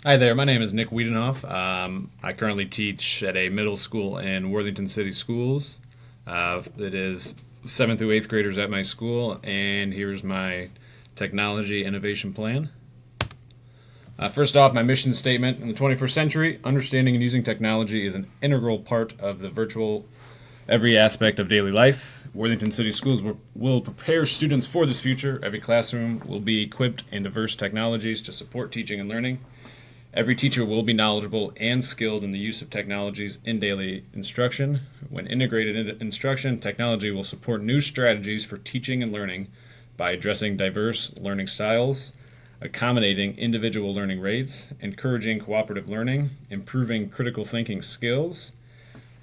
Hi there, my name is Nick Wiedenhoff. I currently teach at a middle school in Worthington City Schools. It is 7th through 8th graders at my school, and here's my technology innovation plan. First off, my mission statement. In the 21st century, understanding and using technology is an integral part of the virtual every aspect of daily life. Worthington City Schools will prepare students for this future. Every classroom will be equipped in diverse technologies to support teaching and learning. Every teacher will be knowledgeable and skilled in the use of technologies in daily instruction. When integrated into instruction, technology will support new strategies for teaching and learning by addressing diverse learning styles, accommodating individual learning rates, encouraging cooperative learning, improving critical thinking skills,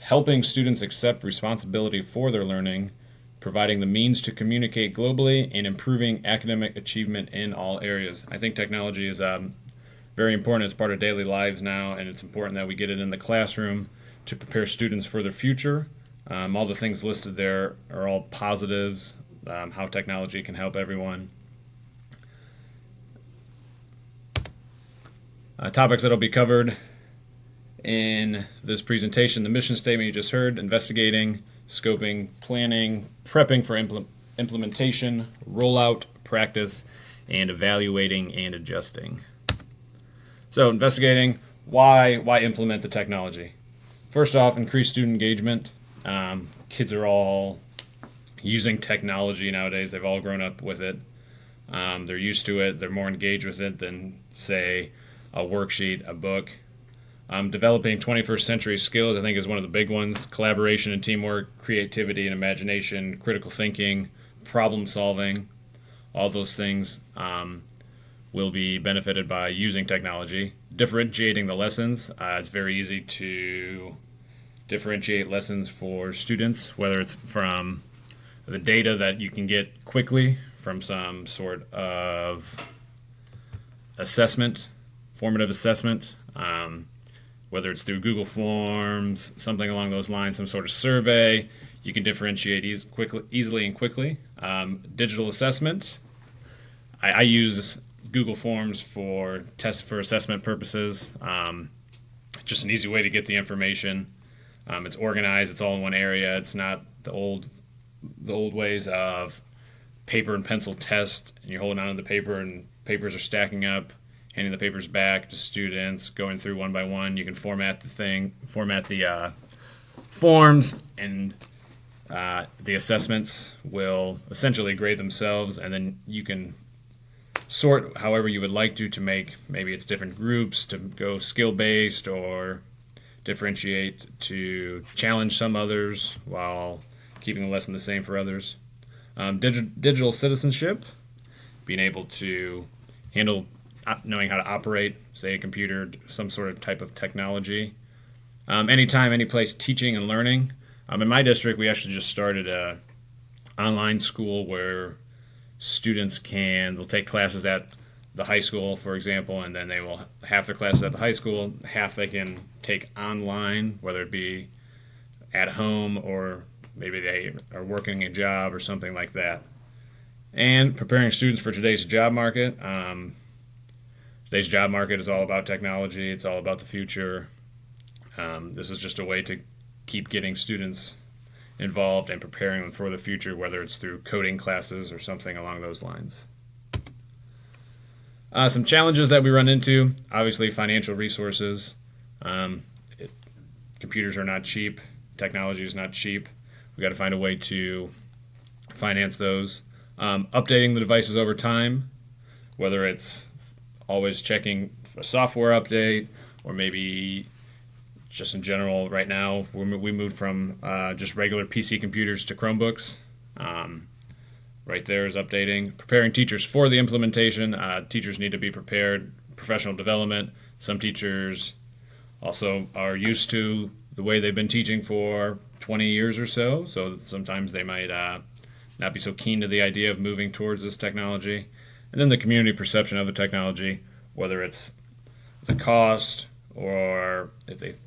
helping students accept responsibility for their learning, providing the means to communicate globally, and improving academic achievement in all areas. I think technology is very important as part of daily lives now, and it's important that we get it in the classroom to prepare students for their future. All the things listed there are all positives, how technology can help everyone. Topics that will be covered in this presentation: the mission statement you just heard, investigating, scoping, planning, prepping for implementation, rollout, practice, and evaluating and adjusting. So investigating, why implement the technology? First off, increase student engagement. Kids are all using technology nowadays. They've all grown up with it. They're used to it. They're more engaged with it than, say, a worksheet, a book. Developing 21st century skills, I think, is one of the big ones. Collaboration and teamwork, creativity and imagination, critical thinking, problem solving, all those things will be benefited by using technology. Differentiating the lessons. It's very easy to differentiate lessons for students, whether it's from the data that you can get quickly from some sort of assessment, formative assessment, whether it's through Google Forms, something along those lines, some sort of survey. You can differentiate easily and quickly. Digital assessment. I use Google Forms for assessment purposes. Just an easy way to get the information. It's organized. It's all in one area. It's not the old ways of paper and pencil test, and you're holding on to the paper and papers are stacking up, handing the papers back to students, going through one by one. You can format the forms, and the assessments will essentially grade themselves, and then you can sort however you would like to make, maybe it's different groups to go skill based, or differentiate to challenge some others while keeping the lesson the same for others. Digital citizenship, being able to handle, knowing how to operate, say, a computer, some sort of type of technology. Anytime, any place, teaching and learning. In my district, we actually just started a online school where students they'll take classes at the high school, for example, and then they will half their classes at the high school, half they can take online, whether it be at home or maybe they are working a job or something like that. And preparing students for today's job market. Today's job market is all about technology. It's all about the future. This is just a way to keep getting students involved and preparing them for the future, whether it's through coding classes or something along those lines. Some challenges that we run into, obviously financial resources. Computers are not cheap. Technology is not cheap. We got to find a way to finance those. Updating the devices over time, whether it's always checking a software update or maybe just in general. Right now, we moved from just regular PC computers to Chromebooks. Right there is updating. Preparing teachers for the implementation. Teachers need to be prepared. Professional development. Some teachers also are used to the way they've been teaching for 20 years or so, so sometimes they might not be so keen to the idea of moving towards this technology. And then the community perception of the technology, whether it's the cost or if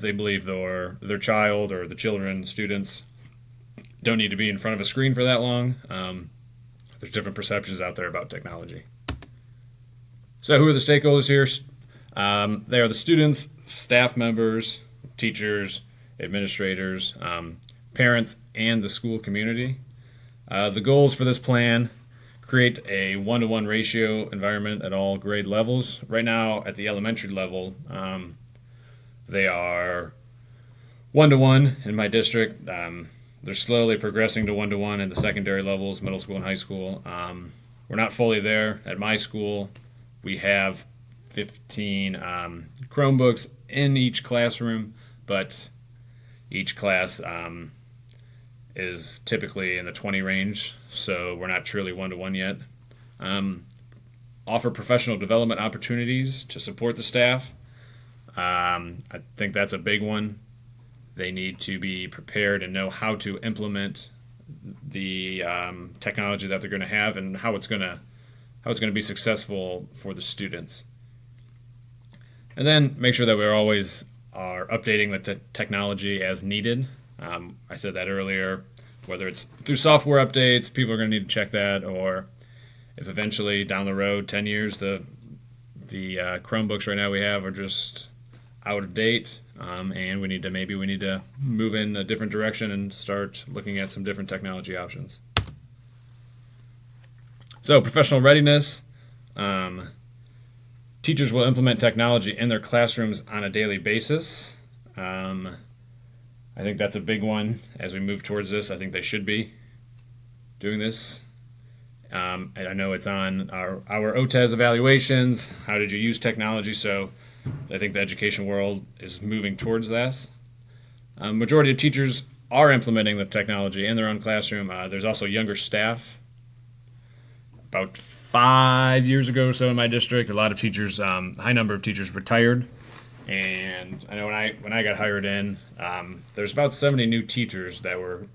they believe their child or the children, students, don't need to be in front of a screen for that long. There's different perceptions out there about technology. So who are the stakeholders here? They are the students, staff members, teachers, administrators, parents, and the school community. The goals for this plan: create a 1-to-1 ratio environment at all grade levels. Right now, at the elementary level, they are 1-to-1 in my district. They're slowly progressing to 1-to-1 at the secondary levels, middle school and high school. We're not fully there. At my school, we have 15 Chromebooks in each classroom, but each class is typically in the 20 range, so we're not truly 1-to-1 yet. Offer professional development opportunities to support the staff. I think that's a big one. They need to be prepared and know how to implement the technology that they're going to have and how it's going to be successful for the students. And then make sure that we always are updating the technology as needed. I said that earlier. Whether it's through software updates, people are going to need to check that, or if eventually down the road, 10 years, the Chromebooks right now we have are just out of date, and we need to move in a different direction and start looking at some different technology options. So, professional readiness. Teachers will implement technology in their classrooms on a daily basis. I think that's a big one as we move towards this. I think they should be doing this. And I know it's on our OTES evaluations. How did you use technology? So I think the education world is moving towards that. Majority of teachers are implementing the technology in their own classroom. There's also younger staff. About 5 years ago or so in my district, a lot of teachers, high number of teachers retired. And I know when I got hired in, there's about 70 new teachers that were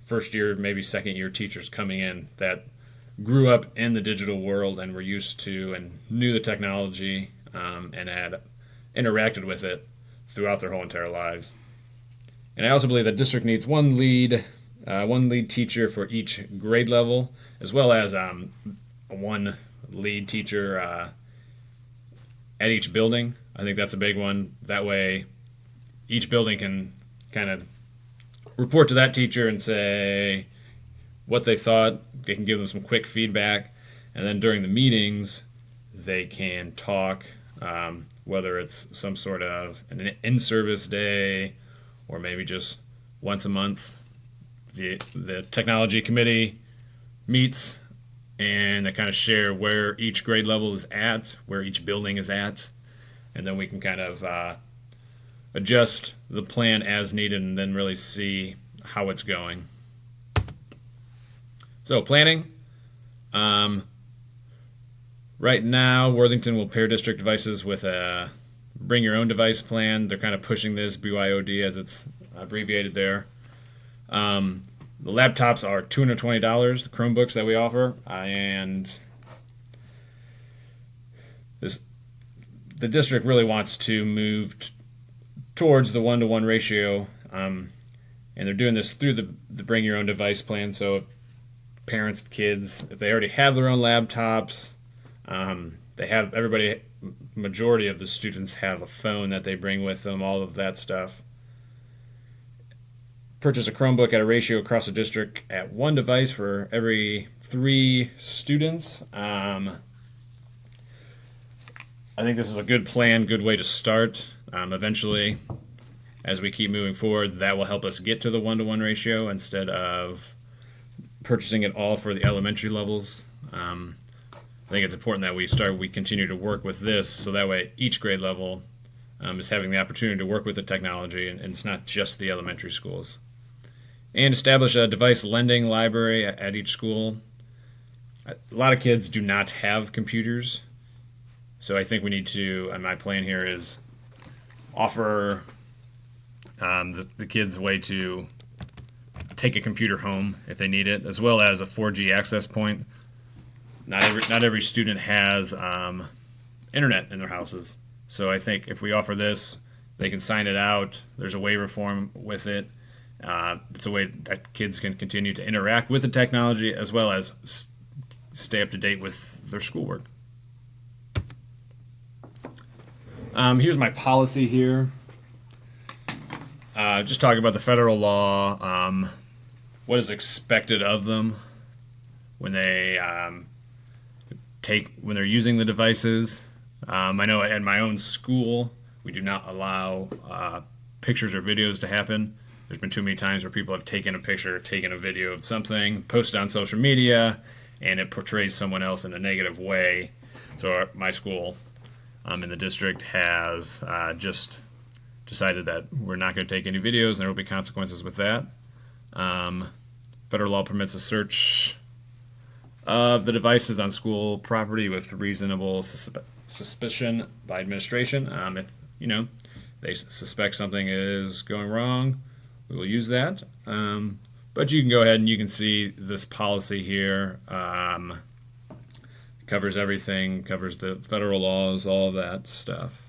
first year, maybe second year teachers coming in that grew up in the digital world and were used to and knew the technology and had interacted with it throughout their whole entire lives. And I also believe that district needs one lead teacher for each grade level, as well as one lead teacher at each building. I think that's a big one. That way, each building can kind of report to that teacher and say what they thought. They can give them some quick feedback, and then during the meetings, they can talk, whether it's some sort of an in-service day or maybe just once a month. The technology committee meets and they kind of share where each grade level is at, where each building is at, and then we can kind of adjust the plan as needed and then really see how it's going. So planning. Right now, Worthington will pair district devices with a bring your own device plan. They're kind of pushing this, BYOD as it's abbreviated there. The laptops are $220, the Chromebooks that we offer, and the district really wants to move towards the 1-to-1 ratio, and they're doing this through the bring your own device plan. So if parents of kids, if they already have their own laptops, majority of the students have a phone that they bring with them, all of that stuff. Purchase a Chromebook at a ratio across the district at one device for every 3 students. I think this is a good plan, good way to start. Eventually, as we keep moving forward, that will help us get to the 1-to-1 ratio instead of purchasing it all for the elementary levels. I think it's important that we continue to work with this so that way each grade level is having the opportunity to work with the technology, and it's not just the elementary schools. And establish a device lending library at each school. A lot of kids do not have computers, so I think we need to, and my plan here is offer the kids a way to take a computer home if they need it, as well as a 4G access point. Not every student has internet in their houses, so I think if we offer this, they can sign it out. There's a waiver form with it. It's a way that kids can continue to interact with the technology as well as stay up to date with their schoolwork. Here's my policy here. Just talking about the federal law, what is expected of them when they when they're using the devices. I know at my own school we do not allow pictures or videos to happen. There's been too many times where people have taken a picture, taken a video of something, posted on social media, and it portrays someone else in a negative way. So my school in the district has just decided that we're not going to take any videos, and there will be consequences with that. Federal law permits a search of the devices on school property with reasonable suspicion by administration. If they suspect something is going wrong, we will use that. But you can go ahead and you can see this policy here. Covers everything, covers the federal laws, all of that stuff.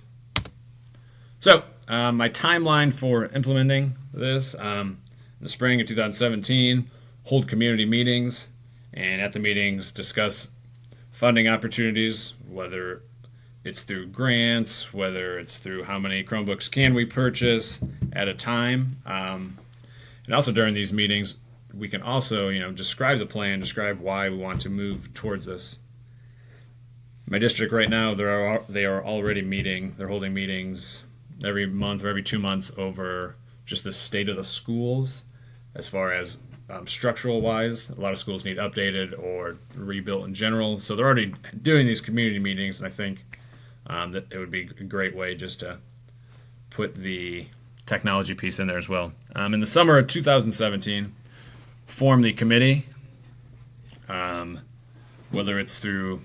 So my timeline for implementing this, in the spring of 2017, hold community meetings, and at the meetings discuss funding opportunities, whether it's through grants, whether it's through how many Chromebooks can we purchase at a time. And also during these meetings, we can also describe the plan, describe why we want to move towards this. My district right now, they are already meeting. They're holding meetings every month or every 2 months over just the state of the schools as far as structural wise. A lot of schools need updated or rebuilt in general. So they're already doing these community meetings, and I think that it would be a great way just to put the technology piece in there as well. In the summer of 2017, form the committee, whether it's through,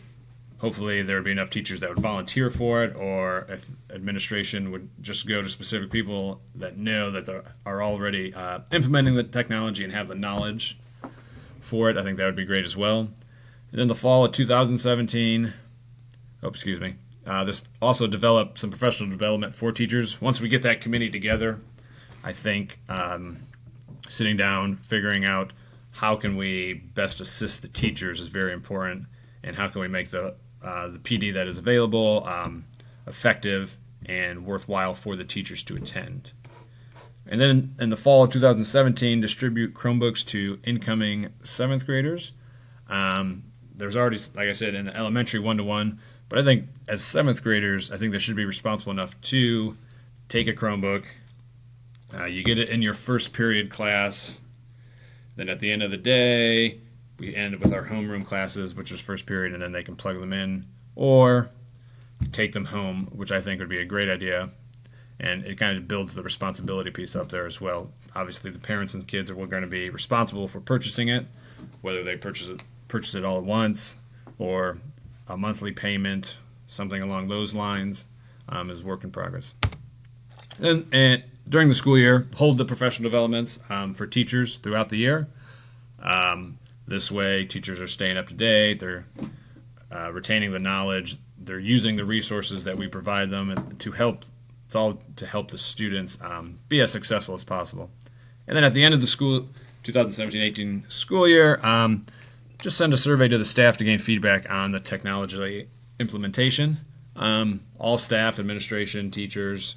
hopefully there would be enough teachers that would volunteer for it, or if administration would just go to specific people that know that they are already implementing the technology and have the knowledge for it. I think that would be great as well. And then the fall of 2017, this also develop some professional development for teachers. Once we get that committee together, I think sitting down, figuring out how can we best assist the teachers is very important, and how can we make the PD that is available effective and worthwhile for the teachers to attend. And then in the fall of 2017, distribute Chromebooks to incoming 7th graders. There's already, like I said, in the elementary 1-to-1, but I think as 7th graders, I think they should be responsible enough to take a Chromebook. You get it in your first period class. Then at the end of the day, we end with our homeroom classes, which is first period, and then they can plug them in or take them home, which I think would be a great idea. And it kind of builds the responsibility piece up there as well. Obviously, the parents and kids are going to be responsible for purchasing it, whether they purchase it all at once or a monthly payment, something along those lines, is work in progress. And during the school year, hold the professional developments for teachers throughout the year. This way, teachers are staying up to date, they're retaining the knowledge, they're using the resources that we provide them, and to help the students be as successful as possible. And then at the end of the school 2017-18 school year, just send a survey to the staff to gain feedback on the technology implementation. All staff, administration, teachers,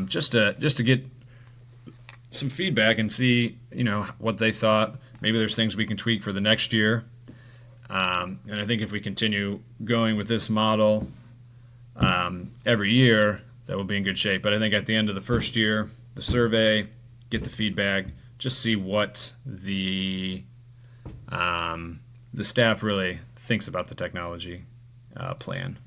just to get some feedback and see what they thought. Maybe there's things we can tweak for the next year. And I think if we continue going with this model every year, that will be in good shape. But I think at the end of the first year, the survey, get the feedback, just see what the staff really thinks about the technology plan.